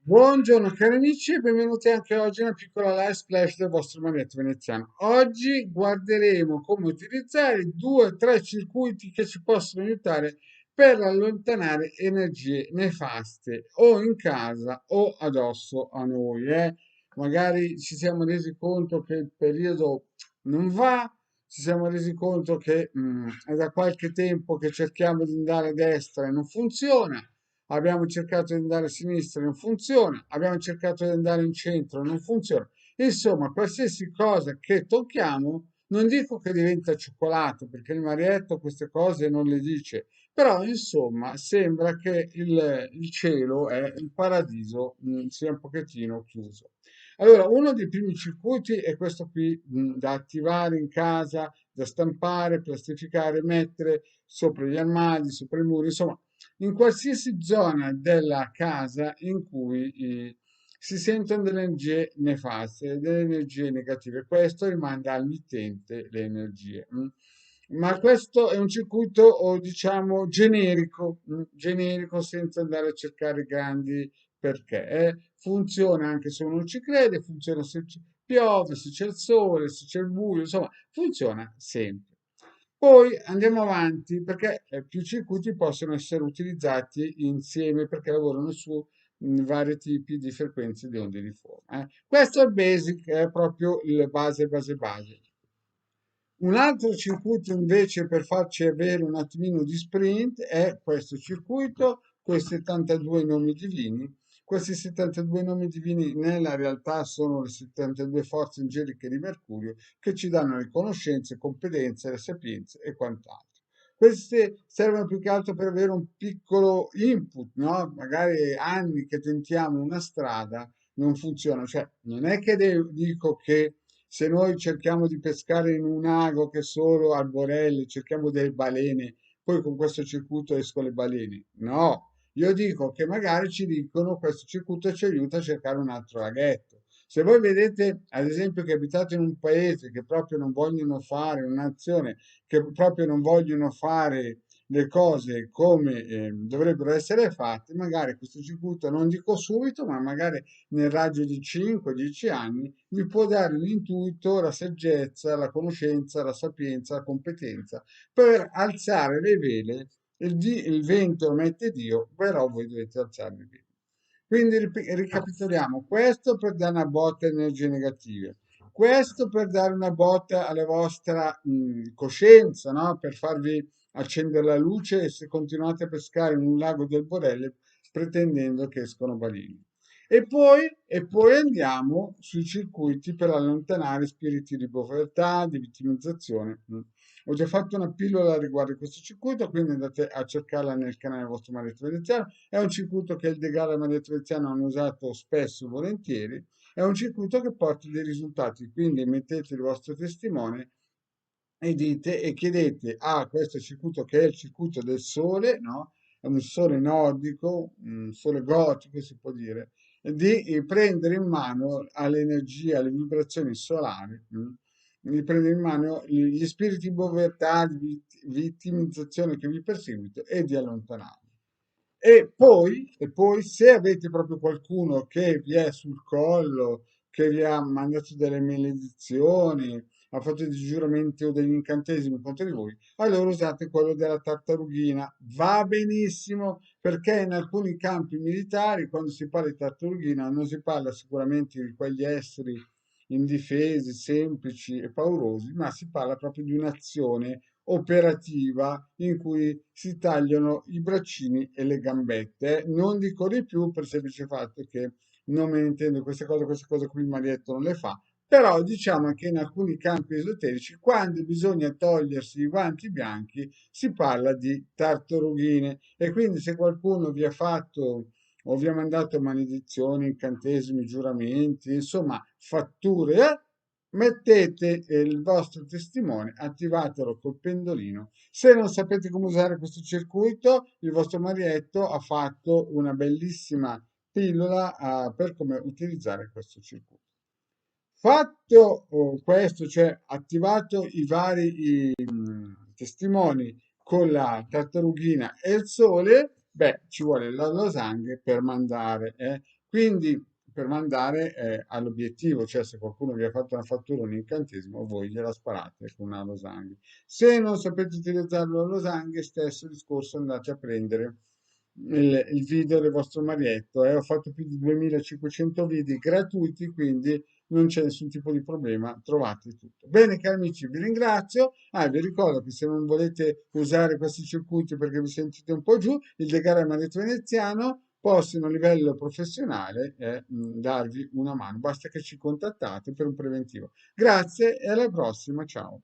Buongiorno cari amici e benvenuti anche oggi a una piccola live splash del vostro magnetro veneziano. Oggi guarderemo come utilizzare due o tre circuiti che ci possono aiutare per allontanare energie nefaste o in casa o addosso a noi. Magari ci siamo resi conto che il periodo non va, ci siamo resi conto che è da qualche tempo che cerchiamo di andare a destra e non funziona. Abbiamo cercato di andare a sinistra, non funziona. Abbiamo cercato di andare in centro, non funziona. Insomma, qualsiasi cosa che tocchiamo, non dico che diventa cioccolato, perché il Marietto queste cose non le dice, però insomma sembra che il cielo è il paradiso, sia un pochettino chiuso. Allora, uno dei primi circuiti è questo qui, da attivare in casa, da stampare, plastificare, mettere sopra gli armadi, sopra i muri, insomma, in qualsiasi zona della casa in cui si sentono delle energie nefaste, delle energie negative. Questo rimanda al mittente le energie. Ma questo è un circuito, o diciamo, generico, generico senza andare a cercare grandi perché. Funziona anche se uno non ci crede, funziona se piove, se c'è il sole, se c'è il buio, insomma, funziona sempre. Poi andiamo avanti perché più circuiti possono essere utilizzati insieme perché lavorano su vari tipi di frequenze di onde di forma. Questo è il basic, è proprio il base. Un altro circuito invece per farci avere un attimino di sprint è questo circuito, questi 72 nomi divini. Questi 72 nomi divini nella realtà sono le 72 forze angeliche di Mercurio che ci danno le conoscenze, competenze, le sapienze e quant'altro. Queste servono più che altro per avere un piccolo input, no? Magari anni che tentiamo una strada non funziona, cioè non è che dico che se noi cerchiamo di pescare in un ago che è solo arborelle, cerchiamo delle balene, poi con questo circuito escono le balene. No, io dico che magari ci dicono questo circuito ci aiuta a cercare un altro laghetto. Se voi vedete, ad esempio, che abitate in un paese che proprio non vogliono fare, un'azione che proprio non vogliono fare le cose come dovrebbero essere fatte, magari questo circuito, non dico subito, ma magari nel raggio di 5-10 anni, vi può dare l'intuito, la saggezza, la conoscenza, la sapienza, la competenza per alzare le vele. Il vento lo mette Dio, però voi dovete alzare le vele. Quindi ricapitoliamo, questo per dare una botta a energie negative, questo per dare una botta alla vostra coscienza, no? Per farvi accendere la luce e se continuate a pescare in un lago del Borelle pretendendo che escono balene. E poi andiamo sui circuiti per allontanare spiriti di povertà, di vittimizzazione. Ho già fatto una pillola riguardo a questo circuito, quindi andate a cercarla nel canale del vostro maestro veneziano. È un circuito che il Degala e il maestro veneziano hanno usato spesso e volentieri. È un circuito che porta dei risultati, quindi mettete il vostro testimone e dite e chiedete a questo circuito che è il circuito del sole, no? È un sole nordico, un sole gotico si può dire, di prendere in mano all'energia, alle vibrazioni solari, di prendere in mano gli spiriti di povertà, di vittimizzazione che vi perseguito e di allontanarli. E poi, se avete proprio qualcuno che vi è sul collo, che vi ha mandato delle maledizioni, ha fatto dei giuramenti o degli incantesimi contro di voi, allora usate quello della tartarughina. Va benissimo perché in alcuni campi militari, quando si parla di tartarughina, non si parla sicuramente di quegli esseri indifesi, semplici e paurosi, ma si parla proprio di un'azione operativa in cui si tagliano i braccini e le gambette. Non dico di più per il semplice fatto che non me ne intendo queste cose qui il Marietto non le fa, però diciamo che in alcuni campi esoterici, quando bisogna togliersi i guanti bianchi, si parla di tartarughine e quindi se qualcuno vi ha fatto o vi ha mandato maledizioni, incantesimi, giuramenti, insomma, fatture, mettete il vostro testimone, attivatelo col pendolino. Se non sapete come usare questo circuito, il vostro Marietto ha fatto una bellissima pillola per come utilizzare questo circuito. Fatto questo, cioè attivato i vari testimoni con la tartarughina e il sole, beh, ci vuole la losanghe per mandare, quindi per mandare all'obiettivo, cioè se qualcuno vi ha fatto una fattura, un incantesimo, voi gliela sparate con una losanghe. Se non sapete utilizzare la losanghe, stesso discorso, andate a prendere il video del vostro marietto. Ho fatto più di 2500 video gratuiti, quindi non c'è nessun tipo di problema, trovate tutto. Bene, cari amici, vi ringrazio. Vi ricordo che se non volete usare questi circuiti perché vi sentite un po' giù, il diagramma retto veneziano possono a livello professionale darvi una mano. Basta che ci contattate per un preventivo. Grazie e alla prossima. Ciao.